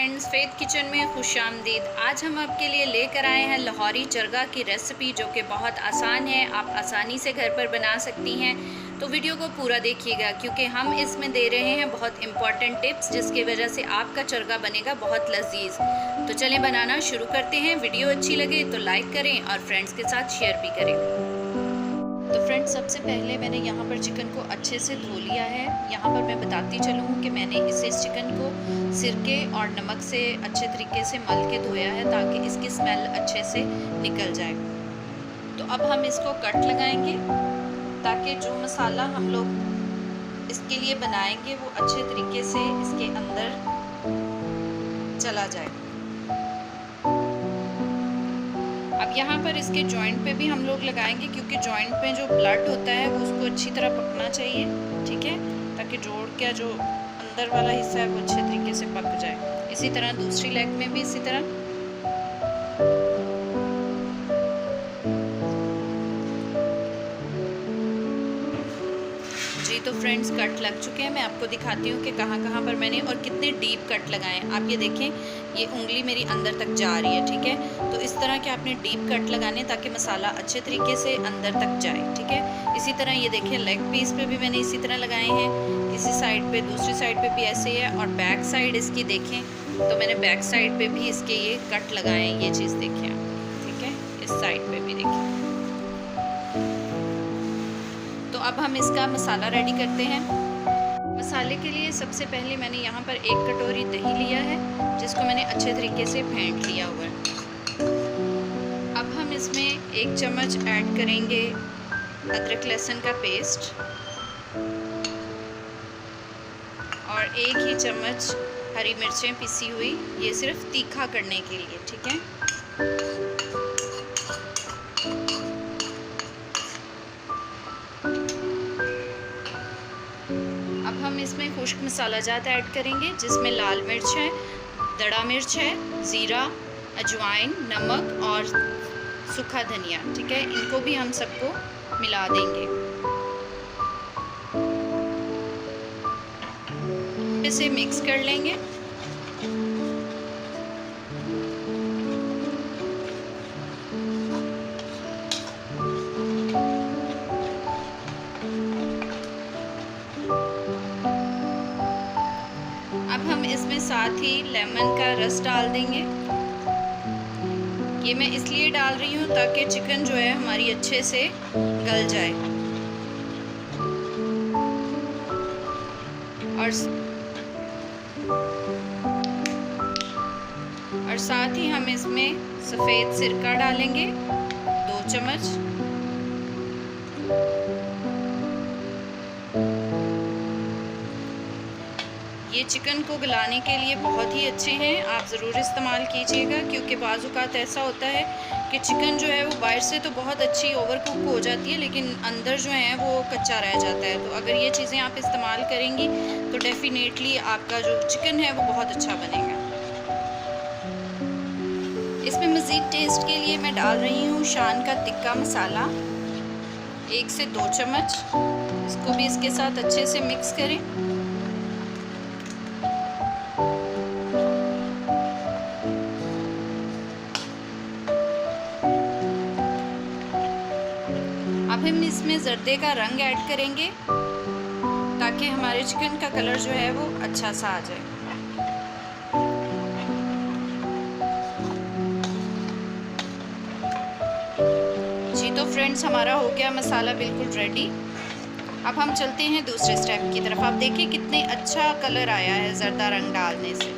Friends, faith kitchen में खुशामदीद। आज हम आपके लिए लेकर आए हैं लाहौरी चरगा की रेसिपी, जो कि बहुत आसान है, आप आसानी से घर पर बना सकती हैं। तो वीडियो को पूरा देखिएगा, क्योंकि हम इसमें दे रहे हैं बहुत इंपॉर्टेंट टिप्स, जिसकी वजह से आपका चरगा बनेगा बहुत लजीज। तो चलें बनाना शुरू करते हैं। वीडियो अच्छी लगे तो लाइक करें और फ्रेंड्स के साथ शेयर भी करें। तो फ्रेंड्स, सबसे पहले मैंने यहाँ पर चिकन को अच्छे से धो लिया है। यहाँ पर मैं बताती चलूँ कि मैंने इस चिकन को सिरके और नमक से अच्छे तरीके से मल के धोया है, ताकि इसकी स्मेल अच्छे से निकल जाए। तो अब हम इसको कट लगाएंगे, ताकि जो मसाला हम लोग इसके लिए बनाएंगे वो अच्छे तरीके से इसके अंदर चला जाए। अब यहाँ पर इसके जॉइंट पे भी हम लोग लगाएंगे, क्योंकि जॉइंट में जो ब्लड होता है वो उसको अच्छी तरह पकना चाहिए, ठीक है, ताकि जोड़ का जो अंदर वाला हिस्सा है वो अच्छे तरीके से पक जाए। इसी तरह दूसरी लेग में भी इसी तरह। जी तो फ्रेंड्स, कट लग चुके हैं। मैं आपको दिखाती हूँ कि कहाँ कहाँ पर मैंने और कितने डीप कट लगाए हैं। आप ये देखें, ये उंगली मेरी अंदर तक जा रही है, ठीक है। तो इस तरह के आपने डीप कट लगाने, ताकि मसाला अच्छे तरीके से अंदर तक जाए, ठीक है। इसी तरह ये देखें, लेग पीस पे भी मैंने इसी तरह लगाए हैं। इसी साइड पे, दूसरी साइड पे भी ऐसे ही है। और बैक साइड इसकी देखें तो मैंने बैक साइड पे भी इसके ये कट लगाए हैं। ये चीज़ देखें आप, ठीक है। इस साइड पे भी देखें। तो अब हम इसका मसाला रेडी करते हैं। मसाले के लिए सबसे पहले मैंने यहाँ पर 1 कटोरी दही लिया है, जिसको मैंने अच्छे तरीके से फेंट लिया हुआ है। अब हम इसमें 1 चम्मच ऐड करेंगे अदरक लहसुन का पेस्ट, और 1 ही चम्मच हरी मिर्चें पिसी हुई, ये सिर्फ तीखा करने के लिए, ठीक है। अब हम इसमें खुश्क मसाला जात ऐड करेंगे, जिसमें लाल मिर्च है, दड़ा मिर्च है, ज़ीरा, अजवाइन, नमक और सूखा धनिया, ठीक है। इनको भी हम सबको मिला देंगे। इसे मिक्स कर लेंगे। अब हम इसमें साथ ही लेमन का रस डाल देंगे। ये मैं इसलिए डाल रही हूँ ताकि चिकन जो है हमारी अच्छे से गल जाए। और साथ ही हम इसमें सफ़ेद सिरका डालेंगे 2 चम्मच। ये चिकन को गलाने के लिए बहुत ही अच्छे हैं, आप ज़रूर इस्तेमाल कीजिएगा, क्योंकि बाज़ औक़ात ऐसा होता है कि चिकन जो है वो बाहर से तो बहुत अच्छी ओवर कुक हो जाती है, लेकिन अंदर जो है वो कच्चा रह जाता है। तो अगर ये चीज़ें आप इस्तेमाल करेंगी तो डेफ़िनेटली आपका जो चिकन है वो बहुत अच्छा बनेगा। इसमें मज़ीद टेस्ट के लिए मैं डाल रही हूँ शान का तिक्का मसाला, 1 से 2 चम्मच। इसको भी इसके साथ अच्छे से मिक्स करें। अब हम इसमें ज़र्दे का रंग ऐड करेंगे, ताकि हमारे चिकन का कलर जो है वो अच्छा सा आ जाए। जी तो फ्रेंड्स, हमारा हो गया मसाला बिल्कुल रेडी। अब हम चलते हैं दूसरे स्टेप की तरफ। आप देखिए कितने अच्छा कलर आया है ज़र्दा रंग डालने से।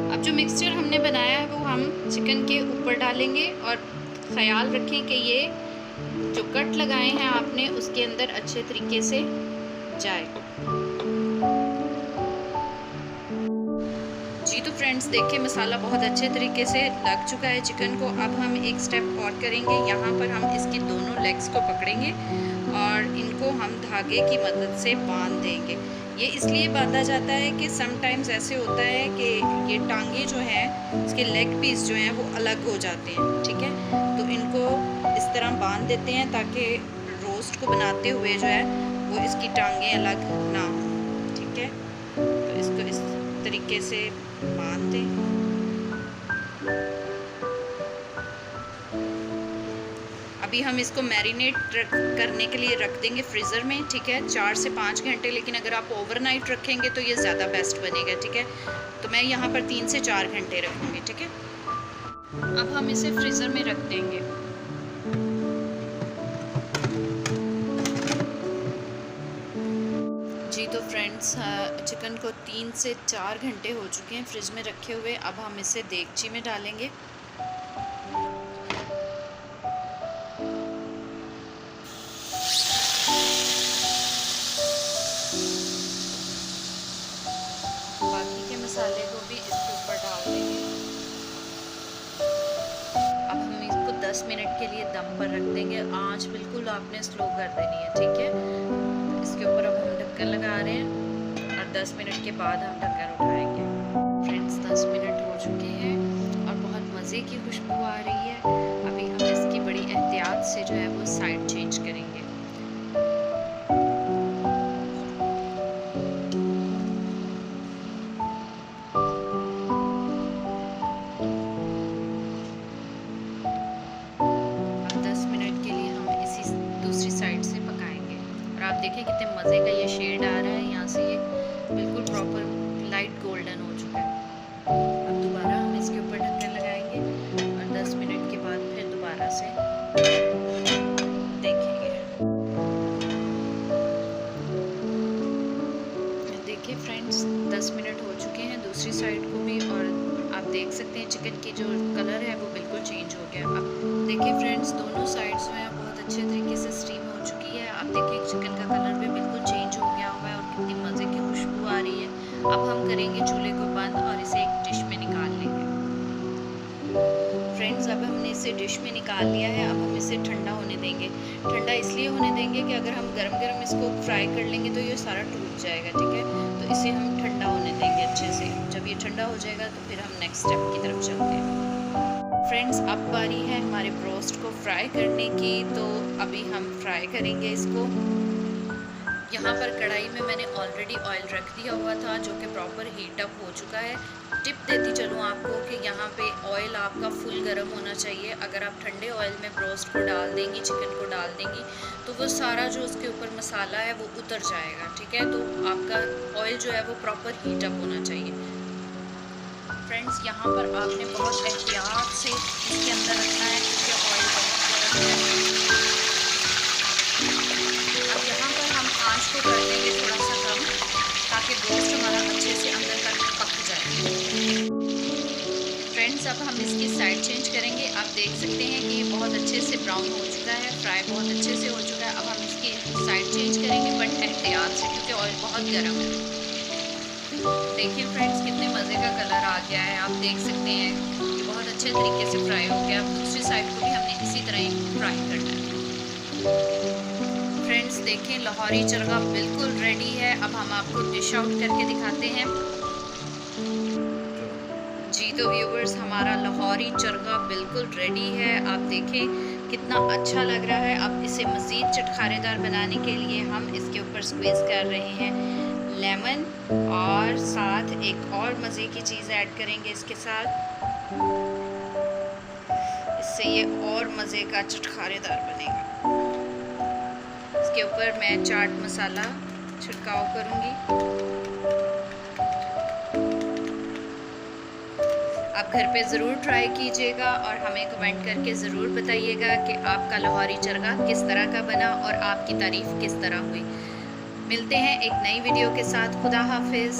अब जो मिक्सचर हमने बनाया है वो हम चिकन के ऊपर डालेंगे, और ख़याल रखें कि ये जो कट लगाए हैं आपने उसके अंदर अच्छे तरीके से जाए। जी तो फ्रेंड्स, देखिए मसाला बहुत अच्छे तरीके से लग चुका है चिकन को। अब हम एक स्टेप और करेंगे। यहाँ पर हम इसकी दोनों लेग्स को पकड़ेंगे और इनको हम धागे की मदद से बांध देंगे। ये इसलिए बांधा जाता है कि समटाइम्स ऐसे होता है कि ये टांगे जो हैं, इसके लेग पीस जो हैं वो अलग हो जाते हैं, ठीक है। तो इनको इस तरह बांध देते हैं ताकि रोस्ट को बनाते हुए जो है वो इसकी टांगें अलग ना हो, ठीक है। तरीके से बांध दें। अभी हम इसको मैरिनेट करने के लिए रख देंगे फ्रीज़र में, ठीक है, 4 से 5 घंटे। लेकिन अगर आप ओवरनाइट रखेंगे तो ये ज़्यादा बेस्ट बनेगा, ठीक है। तो मैं यहाँ पर 3 से 4 घंटे रखूँगी, ठीक है। अब हम इसे फ्रीज़र में रख देंगे। जी तो फ्रेंड्स, चिकन को 3 से 4 घंटे हो चुके हैं फ्रिज में रखे हुए। अब हम इसे देगची में डालेंगे। बाकी के मसाले को भी इसके ऊपर डाल देंगे। अब हम इसको 10 मिनट के लिए दम पर रख देंगे। आंच बिल्कुल आपने स्लो कर देनी है, ठीक है। तो इसके ऊपर अब हम ढक्कन लगा रहे हैं और 10 मिनट के बाद हम ढक्कन उठाएंगे। फ्रेंड्स 10 मिनट हो चुके हैं और बहुत मज़े की खुशबू आ रही है। अभी हम इसकी बड़ी एहतियात से जो है वो साइड चेंज करेंगे। आप देखें कितने मज़े का ये शेड आ रहा है, यहाँ से ये बिल्कुल प्रॉपर लाइट गोल्डन हो चुका है। अब दोबारा हम इसके ऊपर ढक्कन लगाएंगे और 10 मिनट के बाद फिर दोबारा से देखेंगे। देखिए फ्रेंड्स 10 मिनट हो चुके हैं दूसरी साइड को भी, और आप देख सकते हैं चिकन की जो कलर है वो बिल्कुल चेंज हो गया। अब देखिए फ्रेंड्स दोनों साइड्स जो है बहुत अच्छे तरीके से स्टीम हो चुकी है। आप देखिए चिकन का कलर भी बिल्कुल चेंज हो गया हुआ है और कितनी मज़े की खुशबू आ रही है। अब हम करेंगे चूल्हे को बंद और इसे एक डिश में निकाल लेंगे। फ्रेंड्स अब हमने इसे डिश में निकाल लिया है। अब हम इसे ठंडा होने देंगे। ठंडा इसलिए होने देंगे कि अगर हम गरम गरम इसको फ्राई कर लेंगे तो ये सारा टूट जाएगा, ठीक है। तो इसे हम ठंडा होने देंगे अच्छे से। जब ये ठंडा हो जाएगा तो फिर हम नेक्स्ट स्टेप की तरफ चलते हैं। फ्रेंड्स अब बारी है हमारे ब्रोस्ट को फ्राई करने की, तो अभी हम फ्राई करेंगे इसको। यहाँ पर कढ़ाई में मैंने ऑलरेडी ऑयल रख दिया हुआ था जो कि प्रॉपर हीट अप हो चुका है। टिप देती चलूँ आपको कि यहाँ पे ऑयल आपका फुल गर्म होना चाहिए। अगर आप ठंडे ऑयल में ब्रोस्ट को डाल देंगी, चिकन को डाल देंगी, तो वो सारा जो उसके ऊपर मसाला है वो उतर जाएगा, ठीक है। तो आपका ऑयल जो है वो प्रॉपर हीट अप होना चाहिए। फ्रेंड्स यहाँ पर आपने बहुत एहतियात से इसके अंदर रखना है क्योंकि ऑयल बहुत गर्म है। अब यहाँ पर हम आंच को कर देंगे थोड़ा सा कम, ताकि ब्रोस्ट हमारा अच्छे से अंदर तक पक जाए। फ्रेंड्स अब हम इसकी साइड चेंज करेंगे। आप देख सकते हैं कि ये बहुत अच्छे से ब्राउन हो चुका है, फ्राई बहुत अच्छे से हो चुका है। अब हम इसकी साइड चेंज करेंगे बट एहतियात से, क्योंकि ऑयल बहुत गर्म है। देखिए फ्रेंड्स कितने मज़े का कलर आ गया है। आप देख सकते हैं कि बहुत अच्छे तरीके से फ्राई हो गया। अब दूसरी साइड को भी हमने इसी तरह ही फ्राई करना है। फ्रेंड्स देखें लाहौरी चरगा बिल्कुल रेडी है। अब हम आपको डिश आउट करके दिखाते हैं। जी तो व्यूवर्स हमारा लाहौरी चरगा बिल्कुल रेडी है। आप देखें कितना अच्छा लग रहा है। अब इसे मज़ीद चटखारेदार बनाने के लिए हम इसके ऊपर स्क्वीज़ कर रहे हैं लेमन, और साथ एक और मज़े की चीज़ ऐड करेंगे इसके साथ। इससे ये और मज़े का चटखारेदार बनेगा। इसके ऊपर मैं चाट मसाला छिड़काव करूँगी। आप घर पे ज़रूर ट्राई कीजिएगा और हमें कमेंट करके ज़रूर बताइएगा कि आपका लाहौरी चरगा किस तरह का बना और आपकी तारीफ़ किस तरह हुई। मिलते हैं एक नई वीडियो के साथ। खुदा हाफिज़।